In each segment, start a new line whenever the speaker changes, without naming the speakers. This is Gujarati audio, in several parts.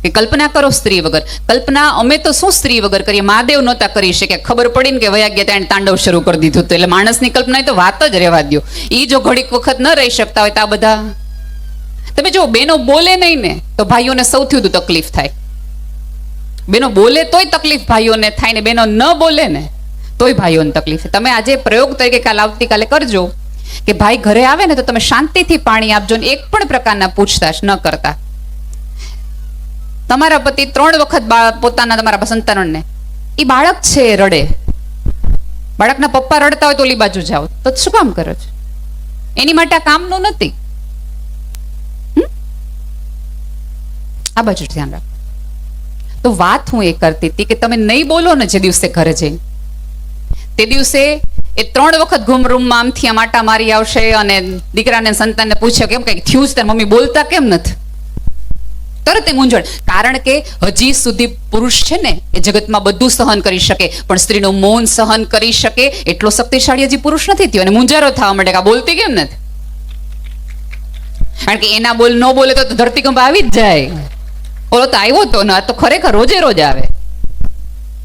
કે કલ્પના કરો સ્ત્રી વગર. કલ્પના અમે તો શું સ્ત્રી વગર કરીએ? મહાદેવ નહોતા કરી શકે, ખબર પડી ને કે વયા ગયા ત્યાં તાંડવ શરૂ કરી દીધું હતું. એટલે માણસની કલ્પના તો વાત જ રહેવા દો. એ જો ઘડીક વખત ન રહી શકતા હોય તો આ બધા તમે જો બેનો બોલે નહીં ને તો ભાઈઓને સૌથી વધુ તકલીફ થાય. બેનો બોલે તોય તકલીફ ભાઈઓને થાય ને બેનો ન બોલે ને તોય ભાઈઓને તકલીફ. તમે આજે પ્રયોગ તરીકે કાલ આવતીકાલે કરજો કે ભાઈ ઘરે આવે ને તો તમે શાંતિથી પાણી આપજો ને એક પણ પ્રકારના પૂછતાછ ન કરતા. તમારા પતિ 3 વખત પોતાના તમારા સંતાનોને એ બાળક છે રડે, બાળકના પપ્પા રડતા હોય તો ઓલી બાજુ જાઓ તો શું કામ કરો છો? એની માટે આ કામનું નથી. આ બાજુ ધ્યાન રાખો. તો વાત હું એ કરતી હતી કે તમે નહીં બોલો ને જે દિવસે ઘરે જઈને, તે દિવસે એ 3 વખત રૂમમાં આમથી આમ આટા મારી આવશે અને દીકરાને સંતાનને પૂછે કેમ કઈ થયું છે, મમ્મી બોલતા કેમ નથી? તરત એ મૂંઝવણ. કારણ કે હજી સુધી પુરુષ છે ને એ જગતમાં બધું સહન કરી શકે, પણ સ્ત્રીનું મૌન સહન કરી શકે એટલો શક્તિશાળી હજી પુરુષ નથી થયો. અને મૂંઝારો થવા માંડે કે આ બોલતી કેમ નથી? કારણ કે એના બોલ ન બોલે તો ધરતીકંપ આવી જ જાય. ઓલો તો આવ્યો તો ને આ તો ખરેખર રોજે રોજ આવે.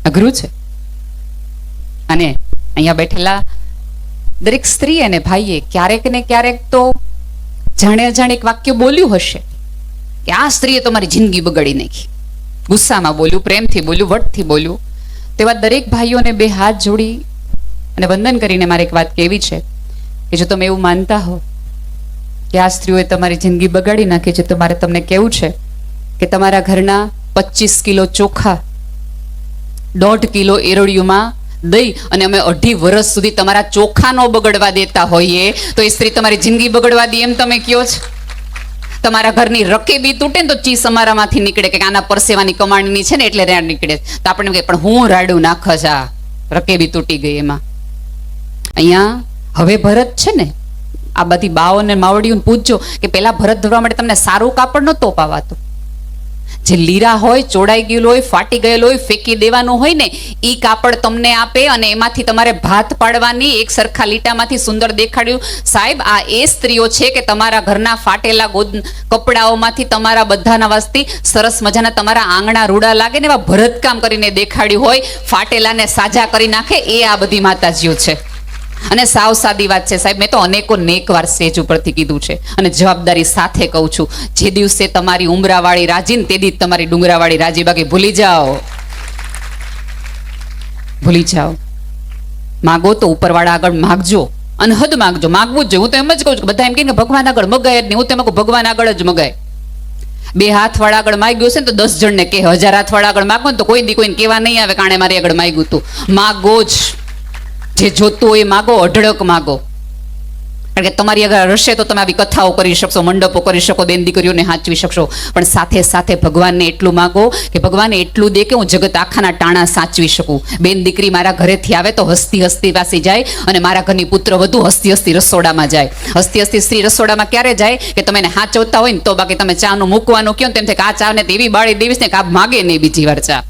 અઘરું છે. અને અહીંયા બેઠેલા દરેક સ્ત્રી અને ભાઈએ ક્યારેક ને ક્યારેક તો જાણે અજાણે એક વાક્ય બોલ્યું હશે કે આ સ્ત્રીએ તો મારી જિંદગી બગાડી નાખી. ગુસ્સામાં બોલ્યું, પ્રેમથી બોલ્યું, વટથી બોલ્યું. તેવા દરેક ભાઈઓને 2 હાથ જોડી અને વંદન કરીને મારે એક વાત કહેવી છે કે જો તમે એવું માનતા હો કે આ સ્ત્રીઓએ તમારી જિંદગી બગાડી નાખી છે તો મારે તમને કહેવું છે કે તમારા ઘરના 25 કિલો ચોખા 1.5 કિલો એરોડિયુંમાં દઈ અને અમે 2.5 વર્ષ સુધી તમારા ચોખા નો બગડવા દેતા હોઈએ તો એ સ્ત્રી તમારી જિંદગી બગડવા દે એમ તમે કયો છો? તમારા ઘરની રકેબી તૂટે ને તો ચીસ અમારામાંથી નીકળે કે આના પરસેવાની કમાણીની છે ને એટલે રેડ નીકળે તો આપણે કહે પણ હું રાડું નાખસ આ રકેબી તૂટી ગઈ એમાં. અહીંયા હવે ભરત છે ને આ બધી બાઓને માવડીઓને પૂછજો કે પેલા ભરત ધરવા માટે તમને સારું કાપડ નહોતો પાવાતો. જે લીરા હોય, ચોડાઈ ગયેલું હોય, ફાટી ગયેલું હોય, ફેંકી દેવાનું હોય ને ઈ કાપડ તમને આપે અને એમાંથી તમારે ભાત પાડવાની. એક સરખા લીટામાંથી સુંદર દેખાડ્યું. સાહેબ આ એ સ્ત્રીઓ છે કે તમારા ઘરના ફાટેલા કપડાઓમાંથી તમારા બધાના વાસ્તી સરસ મજાના તમારા આંગણા રૂડા લાગે ને એવા ભરતકામ કરીને દેખાડ્યું હોય, ફાટેલાને સાજા કરી નાખે એ આ બધી માતાજીઓ છે. અને સાવ સાદી વાત છે સાહેબ, મેં તો અનેકો નેકવાર સ્ટેજ ઉપરથી કીધું છે અને જવાબદારી સાથે કહું છું, જે દિવસે તમારી ઉમરાવાળી રાજી ને તે દી તમારી ડુંગરાવાળી રાજી. બાકી ભૂલી જાઓ, ભૂલી જાઓ. માગો તો ઉપરવાળા આગળ માગજો, અનહદ માગજો, માગવું જ જોઈએ. હું તો એમ જ કહું છું, બધા એમ કે ભગવાન આગળ મગાય જ નહીં. હું તો એમ કહું ભગવાન આગળ જ મગાય. 2 હાથવાળા આગળ માગ્યું છે ને તો 10 જણને કે 1000 હાથવાળા આગળ માગો ને તો કોઈ દી કોઈને કહેવા નહીં આવે કાણે મારી આગળ માગ્યું હતું. માગો જ, જે જોતું હોય માગો, અઢળક માગો. કારણ કે તમારી આગળ હશે તો તમે આવી કથાઓ કરી શકશો, મંડપો કરી શકો, બેન દીકરીઓને સાચવી શકશો. પણ સાથે સાથે ભગવાનને એટલું માગો કે ભગવાને એટલું દે કે હું જગત આખાના ટાણા સાચવી શકું. બેન દીકરી મારા ઘરેથી આવે તો હસતી હસતી વાસી જાય અને મારા ઘરની પુત્ર વધુ હસતી હસતી રસોડામાં જાય. હસતી હસતી સ્ત્રી રસોડામાં ક્યારે જાય કે તમે એને હાચવતા હોય ને તો. બાકી તમે ચાનું મૂકવાનું કહો તેમ થાય કે આ ચા ને એવી બાળી દેવીશ ને કે આ માગે નહીં બીજી વાર ચા.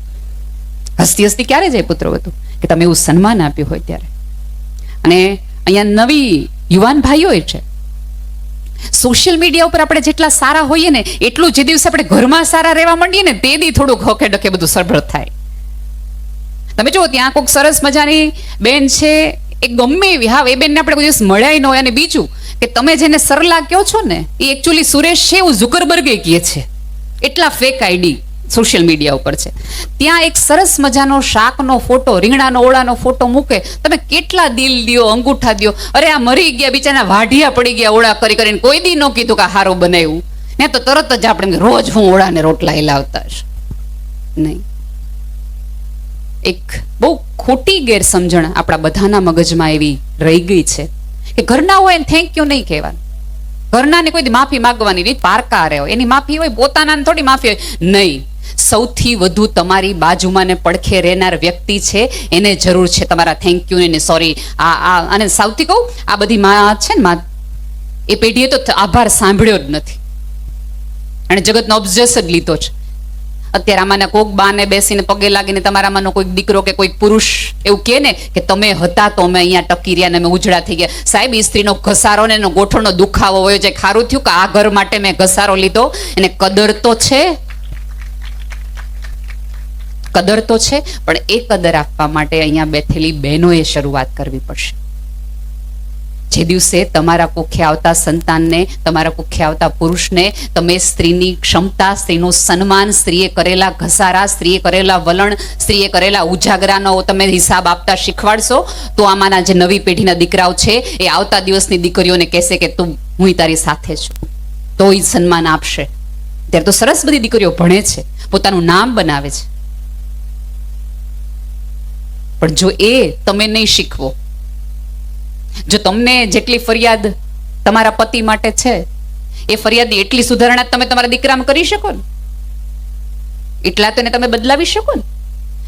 હસતી હસતી ક્યારે જાય પુત્ર વધુ? કે તમે એવું સન્માન આપ્યું હોય ત્યારે. અને અહીંયા નવી યુવાન ભાઈઓ છે, સોશિયલ મીડિયા ઉપર આપણે જેટલા સારા હોઈએ ને એટલું જે દિવસે આપણે ઘરમાં સારા રહેવા માંડીએ ને તે દી થોડુંક હોકે ડકે બધું સરભર થાય. તમે જુઓ ત્યાં કોઈક સરસ મજાની બેન છે, એ ગમે એવી, હા એ બેનને આપણે કોઈ દિવસ મળ્યા ન હોય. અને બીજું કે તમે જેને સરલા કહો છો ને એ એકચ્યુઅલી સુરેશ છે એવું ઝુકરબર્ગે કહે છે. એટલા ફેક આઈડી સોશિયલ મીડિયા ઉપર છે. ત્યાં એક સરસ મજાનો શાકનો ફોટો, રીંગણાનો ઓળાનો ફોટો મૂકે, તમે કેટલા દિલ દિયો, અંગૂઠા દિયો. અરે આ મરી ગયા બિચારા, વાઢિયા પડી ગયા ઓળા કરી કરીને. કોઈ દી ન કીધું કે હારું બનાવ્યું ને તો તરત જ આપણે રોજ હું ઓળાને રોટલા હિલાવતા હશે નહીં. એક બહુ ખોટી ગેરસમજણ આપણા બધાના મગજમાં એવી રહી ગઈ છે કે ઘરના હોય ને થેન્ક યુ નહીં કહેવાનું. ઘરનાને કોઈ માફી માંગવાની રીત પારકા રહ્યો, એની માફી હોય, પોતાના થોડી માફી હોય નહીં. સૌથી વધુ તમારી બાજુમાં ને પડખે રહેનાર વ્યક્તિ છે એને જરૂર છે તમારા થેન્ક યુ ને સોરી. અને સૌથી કહું આ બધી માં છે ને માં એ પેઢીએ તો આભાર સાંભળ્યો જ નથી અને જગતનો ઓબ્ઝેસ જ લીધો છે. અત્યારે આમાંના કોઈક બાને બેસીને પગે લાગીને તમારામાંનો કોઈક દીકરો કે કોઈક પુરુષ એવું કહે ને કે તમે હતા તો અમે અહીંયા ટકી રહ્યા ને અમે ઉજળા થઈ ગયા. સાહેબ એ સ્ત્રીનો ઘસારો ને એનો ગોઠણનો દુખાવો હોય છે. ખારું થયું કે આ ઘર માટે મેં ઘસારો લીધો, એને કદર તો છે. કદર તો છે, પણ એ કદર આપવા માટે અહીંયા બેઠેલી બહેનોએ શરૂઆત કરવી પડશે. જે દિવસે તમારા કુખે આવતા સંતાનને, તમારા કુખે આવતા પુરુષને તમે સ્ત્રીની ક્ષમતા, સ્ત્રીનું સન્માન, સ્ત્રીએ કરેલા ઘસારા, સ્ત્રીએ કરેલા વલણ, સ્ત્રીએ કરેલા ઉજાગરાનો તમે હિસાબ આપતા શીખવાડશો, તો આમાંના જે નવી પેઢીના દીકરાઓ છે એ આવતા દિવસની દીકરીઓને કહેશે કે તું, હું તારી સાથે છું, તો એ સન્માન આપશે. ત્યારે તો સરસ બધી દીકરીઓ ભણે છે, પોતાનું નામ બનાવે છે, પણ જો એ તમે નહીં શીખવો, જો તમને જેટલી ફરિયાદ તમારા પતિ માટે છે એ ફરિયાદની એટલી સુધારણા તમે તમારા દીકરામાં કરી શકો ને, એટલા તો એને તમે બદલાવી શકો ને.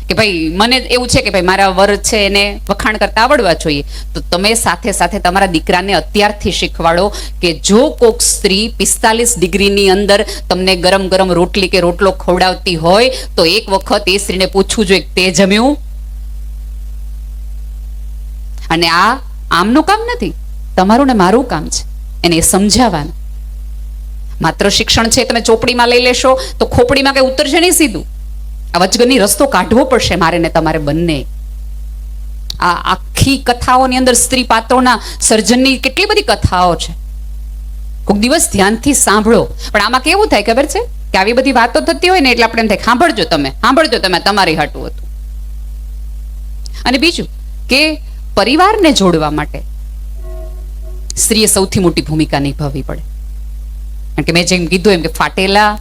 કે ભાઈ મને એવું છે કે ભાઈ મારા વર છે એને વખાણ કરતા આવડવા જોઈએ, તો તમે સાથે સાથે તમારા દીકરાને અત્યારથી શીખવાડો કે જો કોક સ્ત્રી 45 ડિગ્રીની અંદર તમને ગરમ ગરમ રોટલી કે રોટલો ખવડાવતી હોય તો એક વખત એ સ્ત્રીને પૂછવું જોઈએ તે જમ્યું. અને આ આમનું કામ નથી, તમારું ને મારું કામ છે એને સમજાવવાનું. માત્ર શિક્ષણ છે તમે ચોપડીમાં લઈ લેશો તો ખોપડીમાં કઈ ઉતરશે નહીં સીધું. આ વચગરની રસ્તો કાઢવો પડશે મારે ને તમારે બંને. આ આખી કથાઓની અંદર સ્ત્રી પાત્રોના સર્જનની કેટલી બધી કથાઓ છે, કોઈક દિવસ ધ્યાનથી સાંભળો. પણ આમાં કેવું થાય ખબર છે કે આવી બધી વાતો થતી હોય ને એટલે આપણે એમ થાય સાંભળજો તમે તમારી હાટું હતું. અને બીજું કે પરિવારને જોડવા માટે સ્ત્રીએ સૌથી મોટી ભૂમિકા નિભાવવી પડે. કારણ કે મેં જેમ કીધું એમ કે ફાટેલા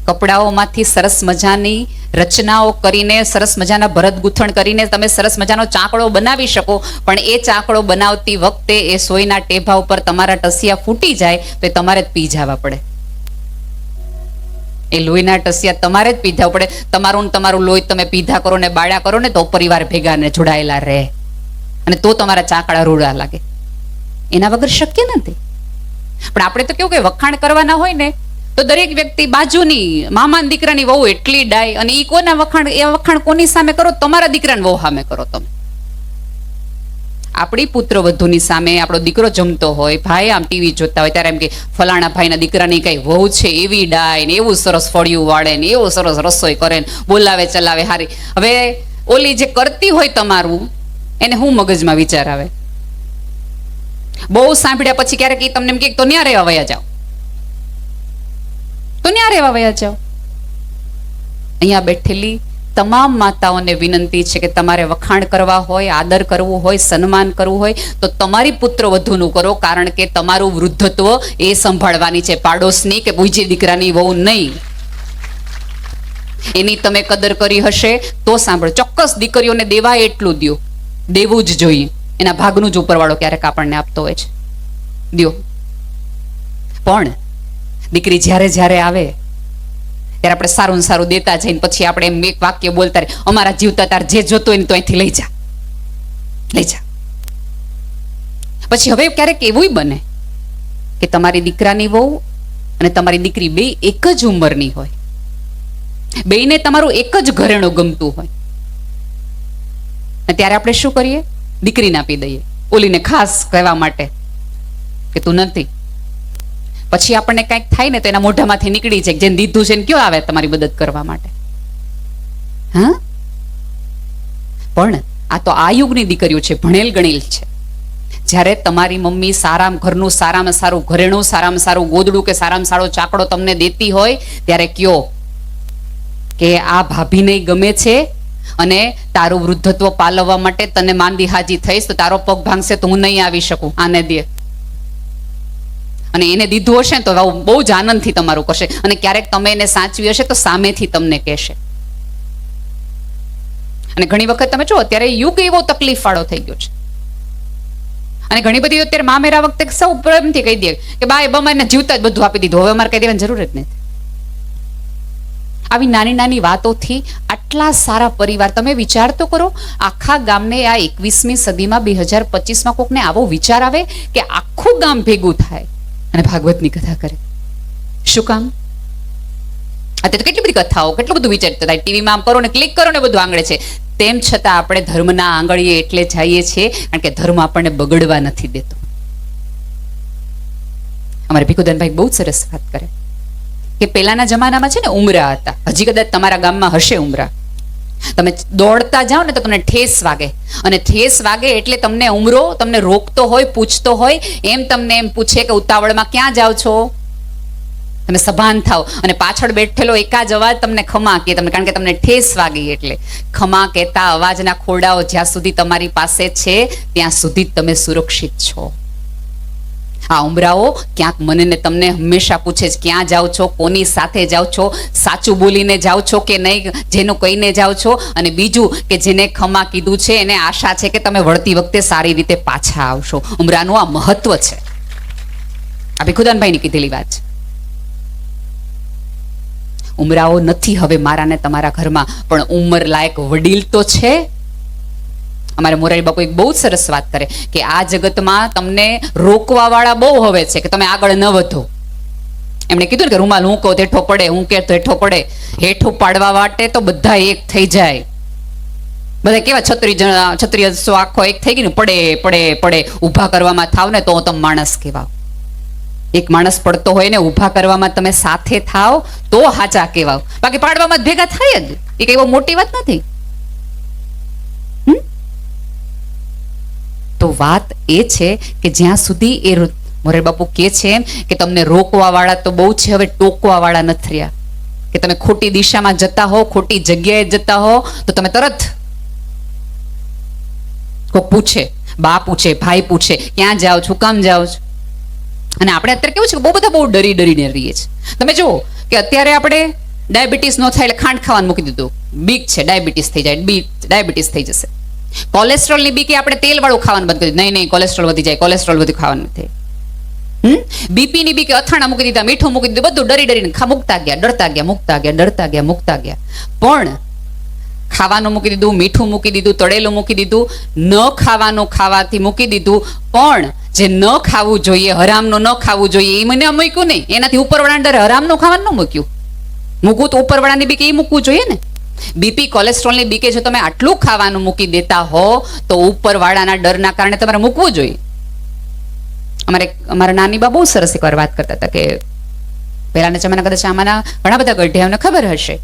કપડાઓમાંથી સરસ મજાની રચનાઓ કરીને, સરસ મજાના ભરત ગૂંથણ કરીને તમે સરસ મજાનો ચાકડો બનાવી શકો, પણ એ ચાકડો બનાવતી વખતે એ સોયના ટેભા ઉપર તમારા ટસિયા ફૂટી જાય તો એ તમારે જ પી જવા પડે. એ લોહીના ટસિયા તમારે જ પીધા પડે. તમારું લોહી તમે પીધા કરો ને બાળ્યા કરો ને તો પરિવાર ભેગા ને જોડાયેલા રહે, અને તો તમારા ચાકડા રૂડા લાગે. એના વગર શક્ય નથી. પણ આપણે તો કેવું કે વખાણ કરવાના હોય ને તો દરેક વ્યક્તિ બાજુની મામાના દીકરાની વહુ એટલી ડાય, અને એ કોના વખાણ, એ વખાણ કોની સામે કરો? તમારા દીકરાની વહુ સામે કરો. તમે આપણી પુત્ર વધુની સામે આપણો દીકરો જમતો હોય, ભાઈ આમ ટીવી જોતા હોય ત્યારે એમ કે ફલાણા ભાઈના દીકરાની કઈ વહુ છે એવી ડાય ને એવું સરસ ફળિયું વાળે ને એવું સરસ રસોઈ કરે ને બોલાવે ચલાવે હારી. હવે ઓલી જે કરતી હોય તમારું એને હું મગજમાં વિચાર આવે? બહુ સાંભળ્યા પછી ક્યારેક તમને એમ કે તો ન્યા રહેવા વયા જાઓ, તો ન્યા રહેવા વયા જાઓ. અહીંયા બેઠેલી તમામ માતાઓને વિનંતી છે કે તમારે વખાણ કરવા હોય, આદર કરવું હોય, સન્માન કરવું હોય તો તમારી પુત્ર વધુનું કરો, કારણ કે તમારું વૃદ્ધત્વ એ સંભાળવાની છે, પાડોશની કે પૂજી દીકરાની વહુ નહીં. એની તમે કદર કરી હશે તો સાંભળો. ચોક્કસ દીકરીઓને દેવા એટલું દો, દેવું જ જોઈએ. એના ભાગનું જ ઉપરવાળો ક્યારેક આપણને આપતો હોય છે, દો. પણ દીકરી જ્યારે જ્યારે આવે ત્યારે આપણે સારું ને સારું દેતા જઈને પછી આપણે એમ એક વાક્ય બોલતા રહે, અમારા જીવતા તાર જે જોતો હોય ને તો અહીંથી લઈ જા. પછી હવે ક્યારેક એવું બને કે તમારી દીકરાની વહુ અને તમારી દીકરી બે એક જ ઉંમરની હોય, બેયને તમારું એક જ ઘરેણું ગમતું હોય, ત્યારે આપણે શું કરીએ? દીકરીને આપી દઈએ, ઓલીને ખાસ કહેવા માટે કે તું નથી. પછી આપણને કંઈક થાય ને તો એના મોઢામાંથી નીકળી જાય, જેને દીધું છે ને કયો આવે તમારી મદદ કરવા માટે? હા, પણ આ તો આ યુગની દીકરીઓ છે, ભણેલ ગણેલ છે. જ્યારે તમારી મમ્મી ઘરનું સારામાં સારું ઘરેણું, સારામાં સારું ગોદડું કે સારામાં સારો ચાકડો તમને દેતી હોય ત્યારે કયો કે આ ભાભીને ગમે છે અને તારું વૃદ્ધત્વ પાલવવા માટે તને માંદી હાજી થઈશ તો તારો પગ ભાંગશે તો હું નહીં આવી શકું, આને દે. અને એને દીધું હશે તો બહુ જ આનંદથી તમારું કરશે, અને ક્યારેક તમે એને સાચવી હશે તો સામેથી તમને કહેશે. અને ઘણી વખત તમે જો અત્યારે યુગ એવો તકલીફ વાળો થઈ ગયો છે, અને ઘણી બધી અત્યારે મામેરા વખતે સૌ પ્રેમથી કહી દે કે બાય બમાને જીવતા જ બધું આપી દીધું, હવે અમારે કહી દેવાની જરૂર જ નથી. આવી નાની નાની વાતોથી આટલા સારા પરિવાર, તમે વિચાર તો કરો, આખા ગામને આ 21મી સદીમાં 2025માં કોકને આવો વિચાર આવે કે આખું ગામ ભેગું થાય અને ભાગવતની કથા કરે. શું કામ? અત્યારે તો કેટલી બધી કથાઓ, કેટલું બધું વિચારતા થાય, ટીવીમાં આમ કરો ને ક્લિક કરો ને બધું આંગળે છે. તેમ છતાં આપણે ધર્મના આંગળીએ એટલે જઈએ છીએ કારણ કે ધર્મ આપણને બગડવા નથી દેતો. અમારે ભીખુદાનભાઈ બહુ સરસ વાત કરે કે પહેલાના જમાનામાં છે ને ઉમરા હતા, હજી કદાચ તમારા ગામમાં હશે ઉમરા. તમે દોડતા જાઓ ને તો તમને ઠેસ વાગે, અને ઠેસ વાગે એટલે તમને ઉમરો તમને રોકતો હોય, પૂછતો હોય, એમ તમને એમ પૂછે કે ઉતાવળમાં ક્યાં જાઓ છો? તમે સભાન થાવ અને પાછળ બેઠેલો એકાદ અવાજ તમને ખમા કહે, તમને કારણ કે તમને ઠેસ વાગી. એટલે ખમા કહેતા અવાજના ખોડાઓ જ્યાં સુધી તમારી પાસે છે ત્યાં સુધી જ તમે સુરક્ષિત છો. આ ઉમરાઓ ક્યાંક મને ને તમને હંમેશા પૂછે છે ક્યાં જાઓ છો, કોની સાથે જાઓ છો, સાચું બોલીને જાઓ છો કે નહીં, જેનું કહીને જાઓ છો, અને બીજું કે જેને ખમા કીધું છે એને આશા છે કે તમે વળતી વખતે સારી રીતે પાછા આવશો. ઉમરાનું આ મહત્વ છે. આ ભીખુદાનભાઈની કીધેલી વાત છે. ઉમરાઓ નથી હવે મારા ને તમારા ઘરમાં, પણ ઉંમર લાયક વડીલ તો છે. અમારે મોરારી બાપુ એક બહુ સરસ વાત કરે કે આ જગતમાં તમને રોકવા વાળા બહુ હવે છે કે તમે આગળ ન વધો. એમણે કીધું ને કે રૂમાલ હું કહું હેઠો પડે, હું કે હેઠો પડે. હેઠું પાડવા માટે તો બધા એક થઈ જાય. બધા કેવા છત્રી આખો એક થઈ ગઈ ને, પડે પડે પડે. ઊભા કરવામાં થાવ ને તો તમે માણસ કહેવાવ. એક માણસ પડતો હોય ને ઊભા કરવામાં તમે સાથે થાવ તો હાચા કહેવાવ. બાકી પાડવામાં ભેગા થાય જ. એ કઈ બહુ મોટી વાત નથી. તો વાત એ છે કે જ્યાં સુધી એ મોરારી બાપુ કે છે એમ કે તમને રોકવા વાળા તો બહુ છે, હવે ટોકવા વાળા નથી રહ્યા. કે તમે ખોટી દિશામાં જતા હો, ખોટી જગ્યાએ જતા હો તો તમે તરત કોક પૂછે, બા પૂછે, ભાઈ પૂછે, ક્યાં જાઓ છો, કામ જાઓ છો. અને આપણે અત્યારે કેવું છે કે બહુ બધા બહુ ડરીને રહીએ છીએ. તમે જુઓ કે અત્યારે આપણે ડાયાબિટીસ ન થાય એટલે ખાંડ ખાવાનું મૂકી દીધું. બીક છે ડાયાબિટીસ થઈ જાય, ડાયાબિટીસ થઈ જશે. કોલેસ્ટ્રોલ ની બીકે આપણે તેલ વાળું ખાવાનું બંધ કરી દીધું. નહીં કોલેસ્ટ્રોલ વધી જાય, કોલેસ્ટ્રોલ વધી ખાવાનું નથી. બીપી ની બીકે અથાણા મૂકી દીધા, મીઠું મૂકી દીધું, બધું ડરીને મૂકતા ગયા, ડરતા ગયા, મૂકતા ગયા. પણ ખાવાનું મૂકી દીધું, મીઠું મૂકી દીધું, તળેલું મૂકી દીધું, ન ખાવાનું ખાવાથી મૂકી દીધું. પણ જે ન ખાવું જોઈએ, હરામનું ન ખાવું જોઈએ, એ મને મૂક્યું નહીં. એનાથી ઉપરવાળાને ડરે હરામનું ખાવાનું ન મૂક્યું. મૂકવું તો ઉપરવાળાની બીકે એ મૂકવું જોઈએ ને. બીપી કોલેસ્ટ્રોલની બીકે જો તમે આટલું ખાવાનું મૂકી દેતા હો તો ઉપરવાળાના ડરના કારણે તમારે મૂકવું જોઈએ. અમારા નાની બા બહુ સરસ એકવાર વાત કરતા હતા કે પહેલાના જમાના કદાચ આમાંના ઘણા બધા ગઢિયાઓને ખબર હશે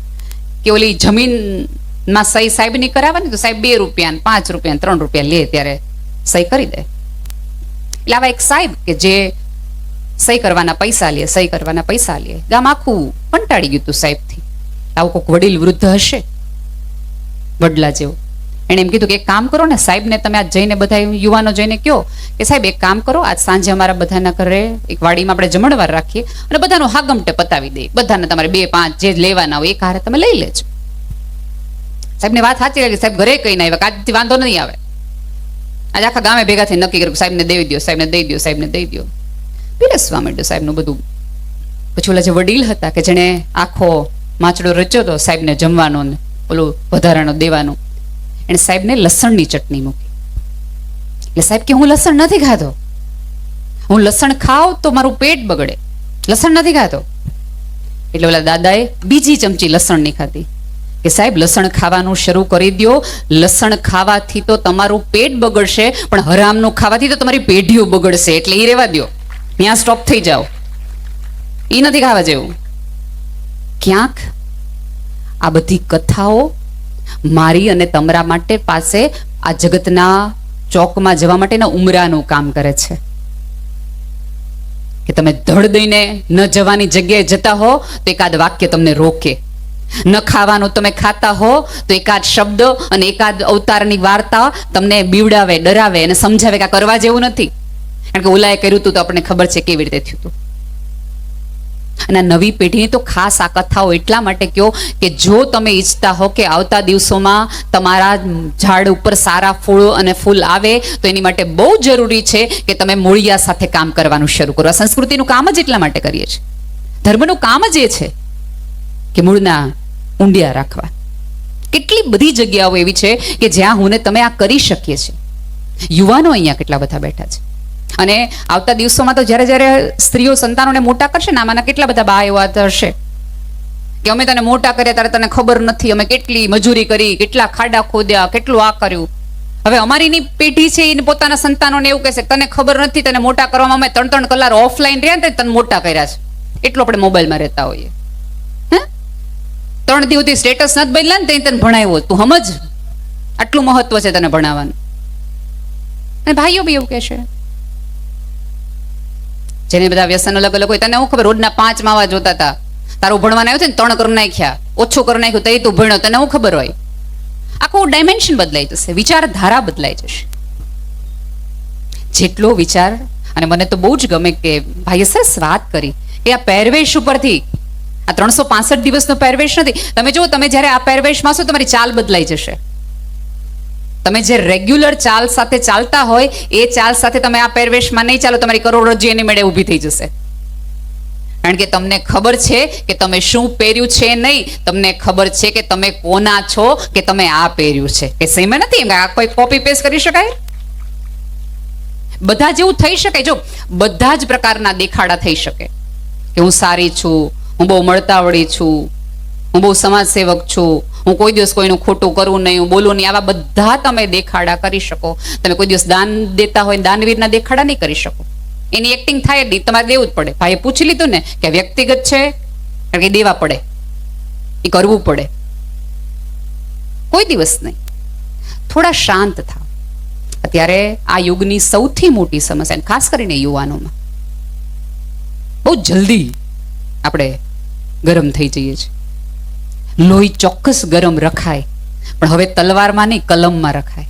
કે ઓલી જમીનમાં સહી સાહેબની કરાવવાની તો સાહેબ 2 રૂપિયા, 5 રૂપિયા, 3 રૂપિયા લે ત્યારે સહી કરી દે. એટલે આવા એક સાહેબ કે જે સહી કરવાના પૈસા લે, ગામ આખું કંટાળી ગયું હતું સાહેબથી. આવું કોઈક વડીલ વૃદ્ધ હશે વડલા જેવો. એને એમ કીધું કે એક કામ કરો ને સાહેબ ને તમે આજ જઈને બધા યુવાનો જઈને કહો કે સાહેબ એક કામ કરો, આજ સાંજે અમારા બધાના ઘરે એક વાડીમાં આપણે જમણવાર રાખીએ અને બધાનું હાગમટે પતાવી દઈએ. બધાને તમારે 2-5 જે લેવાના હોય એક હારે તમે લઈ લેજો. સાહેબની વાત સાચી લાગી. સાહેબ ઘરે કઈ ના આવ્યા, આજથી વાંધો નહીં આવે. આજે આખા ગામે ભેગા થઈને નક્કી કર્યું સાહેબને દઈ દો, સાહેબને દઈ દો. પીરસવા માંડ્યો સાહેબનું બધું. પછી ઓલા જે વડીલ હતા કે જેને આખો માચડો રચ્યો હતો સાહેબને જમવાનો ને ઓલું વધારાનો દેવાનો, એને સાહેબને લસણની ચટણી મૂકી. એટલે સાહેબ કે હું લસણ નથી ખાતો, હું લસણ ખાવ તો મારું પેટ બગડે, લસણ નથી ખાતો. એટલે ઓલા દાદાએ બીજી ચમચી લસણ નહીં ખાધી કે સાહેબ લસણ ખાવાનું શરૂ કરી દો. લસણ ખાવાથી તો તમારું પેટ બગડશે, પણ હરામનું ખાવાથી તો તમારી પેઢીઓ બગડશે. એટલે એ રહેવા દો, ત્યાં સ્ટોપ થઈ જાઓ, એ નથી ખાવા જેવું. ક્યાંક આ બધી કથાઓ મારી અને તમારા માટે પાસે આ જગતના ચોકમાં જવા માટેના ઉમરાનું કામ કરે છે. કે તમે ધડ દઈને ન જવાની જગ્યાએ જતા હો તો એકાદ વાક્ય તમને રોકે. ન ખાવાનું તમે ખાતા હો તો એકાદ શબ્દ અને એકાદ અવતારની વાર્તા તમને બીવડાવે, ડરાવે અને સમજાવે કે આ કરવા જેવું નથી. કારણ કે ઓલાએ કર્યું હતું તો આપણને ખબર છે કેવી રીતે થયું હતું. અને નવી પેઢીની તો ખાસ આ કથાઓ એટલા માટે કહો કે જો તમે ઈચ્છતા હો કે આવતા દિવસોમાં તમારા ઝાડ ઉપર સારા ફૂલ અને ફૂલ આવે તો એની માટે બહુ જરૂરી છે કે તમે મૂળિયા સાથે કામ કરવાનું શરૂ કરો. આ સંસ્કૃતિનું કામ જ એટલા માટે કરીએ છીએ. ધર્મનું કામ જ એ છે કે મૂળના ઊંડિયા રાખવા. કેટલી બધી જગ્યાઓ એવી છે કે જ્યાં હું ને તમે આ કરી શકીએ છીએ. યુવાનો અહીંયા કેટલા બધા બેઠા છે. અને આવતા દિવસોમાં તો જ્યારે સ્ત્રીઓ સંતાનોને મોટા કરશે ને, આમાંના કેટલા બધા બા એવા હશે કે અમે તને મોટા કર્યા ત્યારે તને ખબર નથી, અમે કેટલી મજૂરી કરી, કેટલા ખાડા ખોદ્યા, કેટલું આ કર્યું. હવે અમારીની પેઢી છે એને પોતાના સંતાનોને એવું કહેશે તને ખબર નથી, તને મોટા કરવામાં અમે 3 કલાક ઓફલાઈન રહ્યા ને તને મોટા કર્યા છે. એટલું આપણે મોબાઈલમાં રહેતા હોઈએ. 3 દિવસથી સ્ટેટસ નથી બદલ્યા ને તને ભણાવ્યો, તું સમજ, આટલું મહત્વ છે તને ભણાવવાનું. અને ભાઈઓ બી એવું કહે છે, જેને બધા વ્યસન અલગ અલગ હોય, તને હું ખબર રોજના 5 માવા જોતા હતા, તારું ભણવાના આવ્યું છે ને 3 કરી નાખ્યા, ઓછું કરી નાખ્યું તો તું ભણ્યો, તને હું ખબર હોય. આખું ડાયમેન્શન બદલાઈ જશે, વિચારધારા બદલાઈ જશે. જેટલો વિચાર, અને મને તો બહુ જ ગમે કે ભાઈએ સરસ વાત કરી કે આ પહેરવેશ ઉપરથી, આ 365 દિવસનો પહેરવેશ નથી. તમે જુઓ, તમે જ્યારે આ પહેરવેશમાં છો તમારી ચાલ બદલાઈ જશે. તમે જે રેગ્યુલર ચાલ સાથે ચાલતા હોય એ ચાલ સાથે તમે આ પહેરવેશમાં નહીં ચાલો, તમારી કરોડરજ્જુ એની મેળે ઊભી થઈ જશે. કારણ કે તમને ખબર છે કે તમે શું પહેર્યું છે નહીં, તમને ખબર છે કે તમે કોના છો, કે તમે આ પહેર્યું છે. કે સેમ નથી, આ કોઈ કોપી પેસ્ટ કરી શકાય? બધા જેવું થઈ શકે. જો બધા જ પ્રકારના દેખાડા થઈ શકે કે હું સારી છું, હું બહુ મળતાવળી છું, હું બહુ સમાજ સેવક છું, હું કોઈ દિવસ કોઈનું ખોટું કરું નહીં, હું બોલું નહીં, આવા બધા તમે દેખાડા કરી શકો. તમે કોઈ દિવસ દાન દેતા હોય દાનવીરના દેખાડા નહીં કરી શકો. એની એક્ટિંગ થાય જ નહીં, તમારે દેવું જ પડે. ભાઈએ પૂછી લીધું ને કે વ્યક્તિગત છે, કારણ કે દેવા પડે, એ કરવું પડે. કોઈ દિવસ નહીં. થોડા શાંત થાવ. અત્યારે આ યુગની સૌથી મોટી સમસ્યા, ખાસ કરીને યુવાનોમાં, બહુ જલ્દી આપણે ગરમ થઈ જઈએ છીએ. લોહી ચોક્કસ ગરમ રખાય, પણ હવે તલવારમાં નહીં, કલમમાં રખાય.